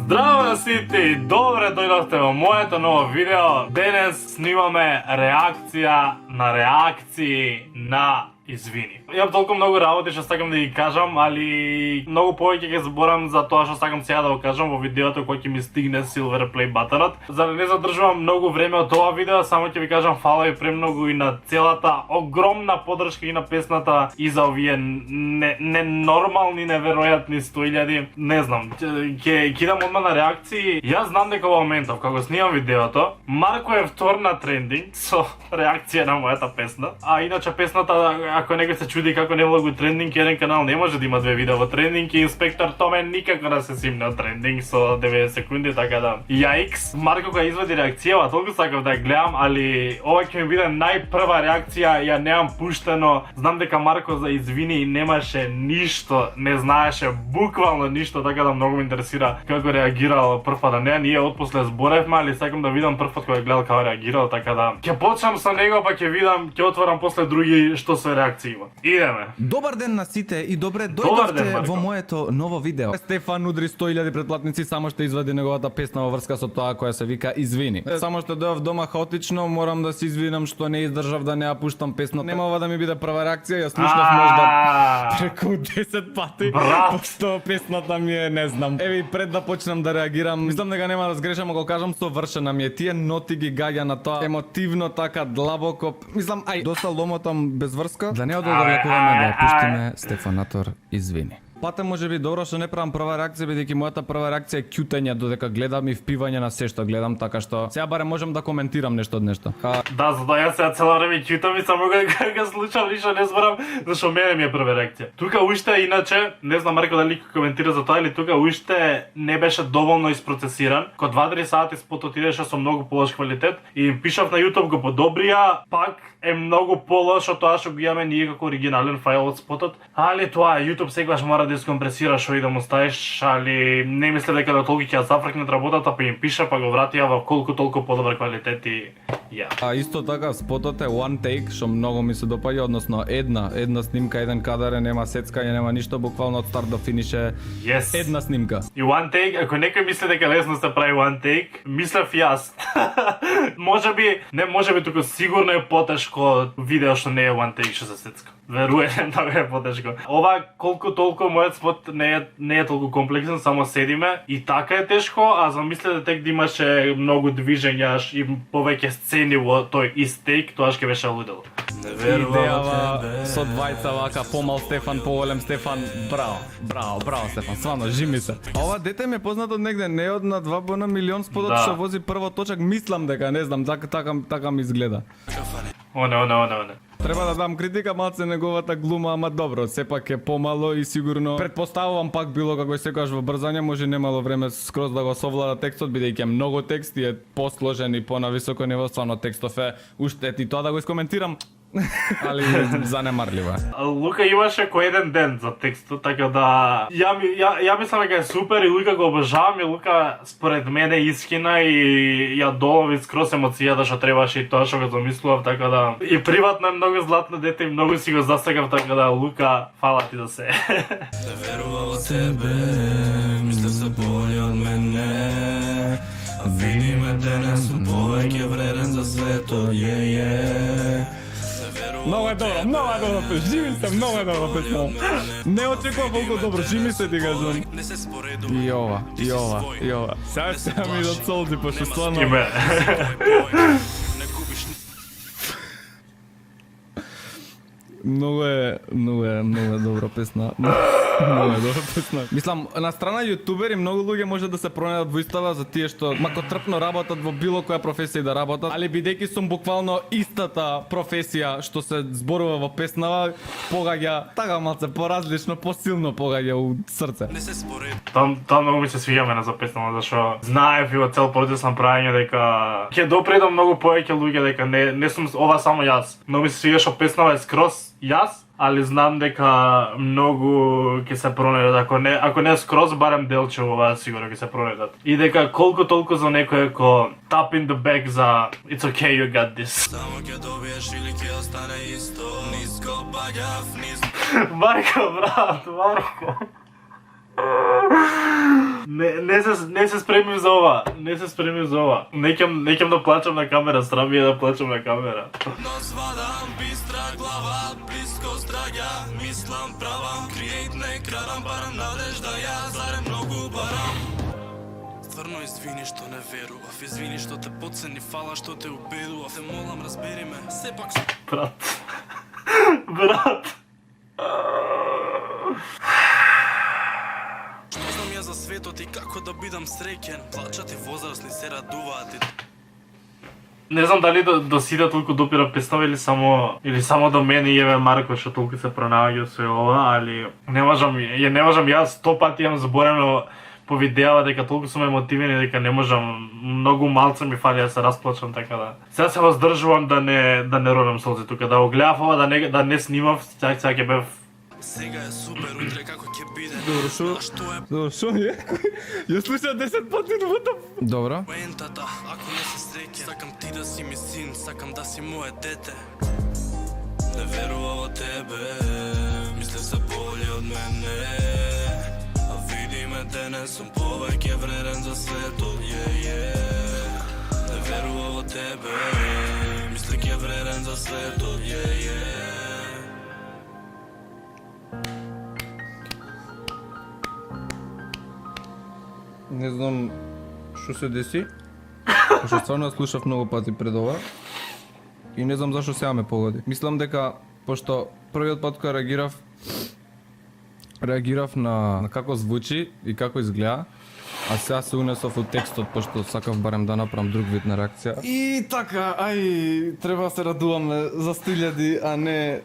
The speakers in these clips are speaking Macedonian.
Здраво на сите и добре дојдовте во моето ново видео. Денес снимаме реакција на реакции на извини. Имам толку многу работи што сакам да ги кажам, али многу повеќе ќе зборам за тоа што сакам сега да го кажам во видеото кој ќе ми стигне Silver Play батонот. За да не задржувам многу време од ова видео, само ќе ви кажам фала и премногу и на целата огромна поддршка и на песната и за овие ненормални, неверојатни 100.000. Не знам, ќе кидам одма на реакции. Јас знам дека во моментов кога снимам видеото, Марко е втор на трендинг со реакција на мојата песна. А иначе песната, ако некој се чуди како не влогу трендинг, еден канал не може да има две видеа во трендинг и Инспектор Томе никако да се симне од трендинг со 90 секунди, така да јаикс. Марко кога извади реакцијава, толку сакав да ја гледам, али ова ќе ми биде најпрва реакција, ја немам пуштено. Знам дека Марко за извини немаше ништо, не знаеше буквално ништо, така да многу ме интересира како реагирал првпат на неа. Ние отпосле зборевме, али сакам да видам првпат кога гледал како реагирал, така да ќе почнам со него, па ќе видам, ќе отворам после други што се реакции има. Идеме. Добар ден на сите и добре Добар ден, дојдовте Марко. во моето ново видео. Стефан удри 100.000 претплатници само што извади неговата песна во врска со тоа која се вика Извини. Само што дојав дома хаотично, морам да се извинам што не издржав да не ја пуштам песната. Нема ова да ми биде прва реакција, ја слушнав можда преку 10 пати. Брат. Пошто песната ми е, не знам. Еве пред да почнам да реагирам, мислам дека нема да сгрешам ако кажам совршена ми е. Тие ноти ги гаѓа на тоа емотивно, така длабоко. Мислам, ај, доста ломотам без врска. Да не одолговекуваме да ја пуштиме Стефанатор Извини. Пате може би добро што не правам прва реакција, бидејќи мојата прва реакција е кјутење додека гледам и впивање на се што гледам, така што сега барем можам да коментирам нешто од нешто. Да, затоа јас сега цело време ќутам и само кога слушам ништо не зборам, зашто мене ми е прва реакција. Тука уште иначе, не знам Марко дали коментира за тоа или тука уште не беше доволно испроцесиран. Ко 2-3 сати спотот идеше со многу полош квалитет и им пишав на YouTube го подобрија, пак е многу полош од тоа што го имаме ние како оригинален файл од спотот. Али тоа YouTube секогаш мора да искомпресира што и да му ставиш, али не мислев дека до толку ќе ја зафркнат работата, па им пиша, па го вратија во колку толку подобар квалитет и ја. А исто така спотот е one take, што многу ми се допаѓа, односно една снимка, еден кадар, нема сецкање, нема ништо, буквално од старт до финиш е Yes. една снимка. И one take, ако некој мисли дека лесно се прави one take, мислев јас. Можеби туку сигурно е потешко видео што не е one take што се сецка. Веруjem да е потешко. Ова колку толку мојот спот не е толку комплексен, само седиме и така е тешко, а замислете тек да имаше многу движења и повеќе сцени во тој ист тейк, тоа ќе беше лудело. Идејава со двајца вака, помал Стефан, поголем Стефан, браво Стефан, свано, жими се. А ова дете ми е познато негде, не од на 2 на милион спотот Да. што вози прво точак, мислам дека, не знам, така ми изгледа. Оне. Треба да дам критика малце неговата глума, ама добро, сепак е помало и сигурно претпоставувам пак било како и секогаш во брзање, може немало време скроз да го совлада текстот, бидејќи е многу текст и е посложен и понависоко ниво, стварно текстов е уште и тоа да го искоментирам, али занемарливо е. Лука имаше кој еден ден за текстот, така да ја мислам дека е супер и Лука го обожавам и Лука според мене искина и ја долови скроз емоцијата што требаше и тоа што го замислував, така да и приватно е многу златно дете и многу си го засакав, така да Лука, фала ти да се. Не верував во тебе, мислев се боље од мене. А вини ме денес сум повеќе вреден за светот, Много е добро, жими се, много е добро песна. Не очекував колку добро, жими се ти кажам. Не се споредува. И ова. Сега ми идат солзи, пошто стварно... Име. Не губиш ни. Многу е добра песна. Многу е добра песна. Мислам, на страна јутубери многу луѓе може да се пронајдат во истава за тие што макотрпно работат во било која професија да работат, али бидејќи сум буквално истата професија што се зборува во песнава, погаѓа така малце поразлично, посилно погаѓа у срце. Не се споредува. Тоа многу ми се свиѓа мене за песнава, зашто знаев и во цел процес на правење дека ќе допре до многу повеќе луѓе, дека не сум ова само јас. Но ми се свиѓа што песнава е скроз јас, али знам дека многу ќе се пронајдат, ако не скроз, барем делче ова сигурно ќе се пронајдат. И дека колку толку за некој ко tap in the back за it's okay, you got this. Само ќе добиеш или ќе остане исто. Ниско паѓав, низ. Марко, брат, Марко. Не се спремив за ова. Не се спремив за ова. Неќам да плачам на камера, срам ми е да плачам на камера. Но свадам бистра глава, близко страѓа, мислам правам, крејт не крадам, барам надежда, ја зарем многу барам. Стварно извини што не верував, извини што те подцени, фала што те убедував, те молам разбери ме, сепак Брат. Брат. што знам ја за светот и како да бидам среќен, плачат и возрастни се радуваат и Не знам дали до сите толку допира песнава или само до мене и еве Марко што толку се пронаоѓа со ова, али не можам јас 100 пати имам зборено по видеа дека толку сум емотивен и дека не можам, многу малце ми фали да се расплачам, така да. Сега се воздржувам да не родам солзи тука, да го гледав ова, да не снимав, сега ќе бев. сега е супер, утре како ќе биде. Добро, шо? А што е Добро, шо е? Ја слуша 10 пати what the f- Добро. поентата? Ако не се среќен, сакам ти да си ми син, сакам да си мое дете. Не верував во тебе, мислев се болje од мене. А види ме денес, сум повеќе вреден за светот, Не верував во тебе, мислев ќе вреден за светот, Не знам што се деси. Пошто стварно ја слушав многу пати пред ова. И не знам зашо сега ме погоди. Мислам дека пошто првиот пат кога реагирав на како звучи и како изгледа, а сега се унесов од текстот пошто сакав барем да направам друг вид на реакција. И така, треба да се радуваме за 100.000, а не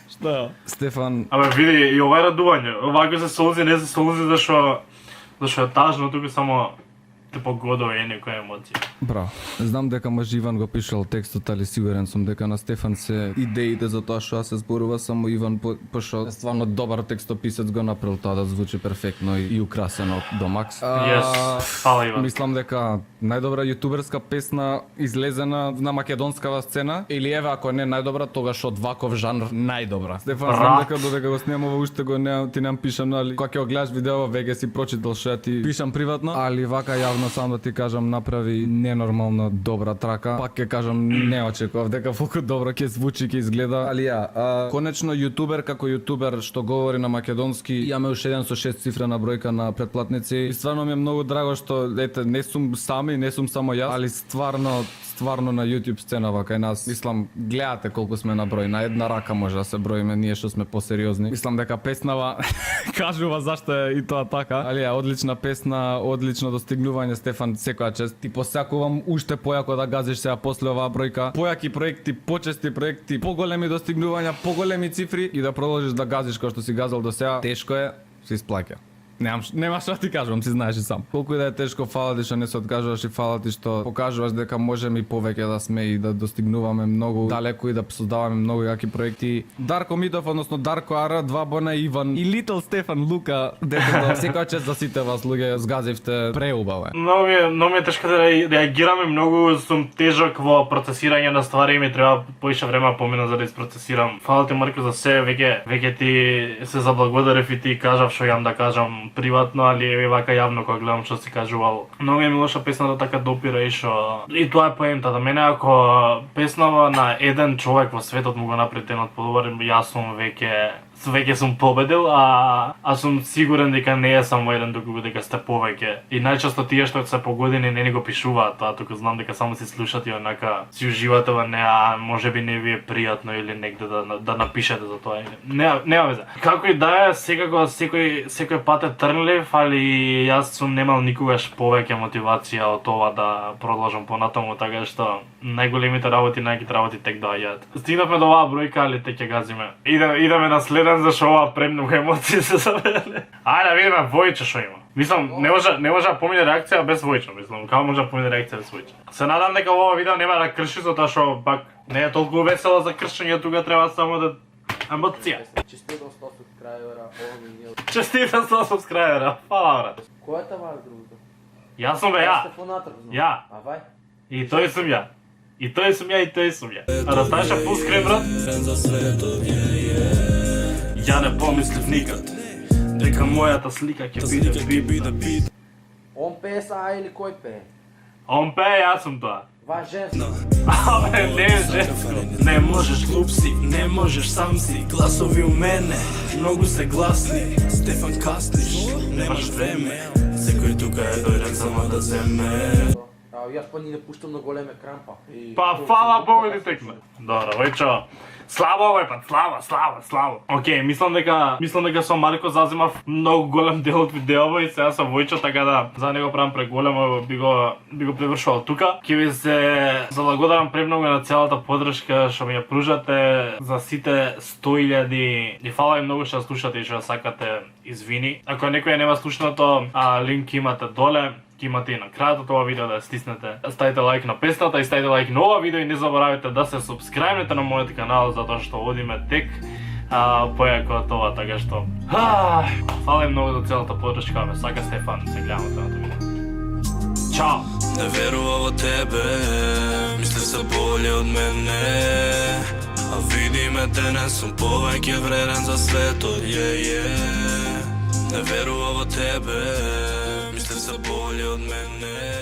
Што? Стефан, Абе види, и ова е радување. Овако се солзи, не се солзи зашо е тажно, туку само те погодува и некоја емоција. браво. Знам дека маж Иван го пишал текстот, али сигурен сум дека на Стефан се идеите за тоа што се зборува, само Иван пошто е стварно добар текстописец го направил тоа да звучи перфектно и украсено до макс. Yes, фала Иван. Мислам дека најдобра јутуберска песна излезена на македонскава сцена или еве ако не најдобра, тогаш од ваков жанр најдобра. Стефан, знам Брат. дека додека го снимам уште го не ти нам пишам, али кога ќе го гледаш видео веќе си прочитал што ја ти пишам приватно, али вака јавно само да ти кажам направи ненормално добра трака. Пак ќе кажам не очекував дека толку добро ќе звучи, ќе изгледа, али конечно јутубер како јутубер што говори на македонски, имаме уште еден со 6 цифрена бројка на претплатници. И стварно ми е многу драго што ете не сум сам и не сум само јас, али стварно на YouTube сценава кај нас. Мислам, гледате колку сме на број, на една рака може да се броиме ние што сме посериозни. Мислам дека песнава кажува зашто е и тоа така. Али е одлична песна, одлично достигнување Стефан, секоја чест. Ти посакувам уште појако да газиш сега после оваа бројка. Појаки проекти, почести проекти, поголеми достигнувања, поголеми цифри и да продолжиш да газиш како што си газал до сега. Тешко е, се исплаќа. Нема што ти кажувам, си знаеш и сам. Колку и да е тешко, фала ти што не се откажуваш и фала ти што покажуваш дека можеме и повеќе да сме и да достигнуваме многу далеку и да создаваме многу јаки проекти. Дарко Митов, односно Дарко Ара, Два Бона Иван и Литл Стефан Лука, детето, секоја чест за сите вас луѓе, згазивте преубаво е. Многу ми е тешко да реагирам и многу сум тежок во процесирање на ствари и ми треба поише време помина за да испроцесирам. Фала ти Марко за се, веќе ти се заблагодарив и ти кажав што јам да кажам приватно, али еве вака јавно кога гледам што си кажувал. Многу е ми лоша песна да така допира и што и тоа е поентата. Мене ако песнава на еден човек во светот му го направи денот подобар, јас сум веќе сум победил, а сум сигурен дека не е само еден, туку дека сте повеќе. И најчесто тие што се по години не ни го пишуваат тоа, туку знам дека само си слушат и онака си уживате во неа, можеби не ви е пријатно или негде да напишете за тоа. Нема везе. Како и да е, секако секој пат е трнлив, али јас сум немал никогаш повеќе мотивација од ова да продолжам понатаму, така што најголемите работи тек доаѓаат. Стигнавме до оваа бројка, али те ќе газиме. Идеме на следен зашо ова премногу емоции се завеле. Ајде да видиме Војче што има. Мислам, не може да помине реакција без Војче, мислам, како може да помине реакција без Војче. Се надам дека ова видео нема да крши затоа што пак не е толку весело за кршење, тука треба само да емоција. Честитам 100 субскрайбера, ова ми е. Честитам 100 субскрайбера. Фала брат. Кој е това другото? Јас сум бе ја. Стефонатор знам. Ја. А вај? И тој сум ја. И тој сум ја, и тој сум ја. А да ставиш фул скрин брат? за светот, Ја не помислив никад дека мојата слика ќе биде битна. On pее са или кой пее? Он пее, аз съм това. Това е женско. Абе, не е женско. Не можеш, глуп си, не можеш, сам си. Гласови у мене, много се гласни. Стефан Касниш, немаш време. Секој тука е дојден само да земе. И аз па ни не пущам на голем екран па. Па, фала Богу ти текна. Добро, Војчо. Слабо овој пат, слабо. Океј, мислам дека со Марко заземав многу голем дел од видеово и сега со Војчо, така да за него правам преголемо, би го превршувал тука. Ќе ви се заблагодарам премногу на целата поддршка што ми ја пружате за сите 100.000 и фала ви многу што слушате и што сакате извини. Ако некој нема слушнато, линк имате доле. Ќе имате и на крајот од ова видео да ја стиснете. Ставите лайк на песната и ставите лайк на ова видео и не заборавите да се субскрајбнете на мојот канал затоа што одиме тек појако од ова, така што фала и многу за целата поддршка, ме сака Стефан, се гледаме на тоа видео. Чао! Не верував во тебе, мислев се болje од мене. А види ме денес, сум повеќе вреден за светот, Не верував во тебе, мислев се болje од мене.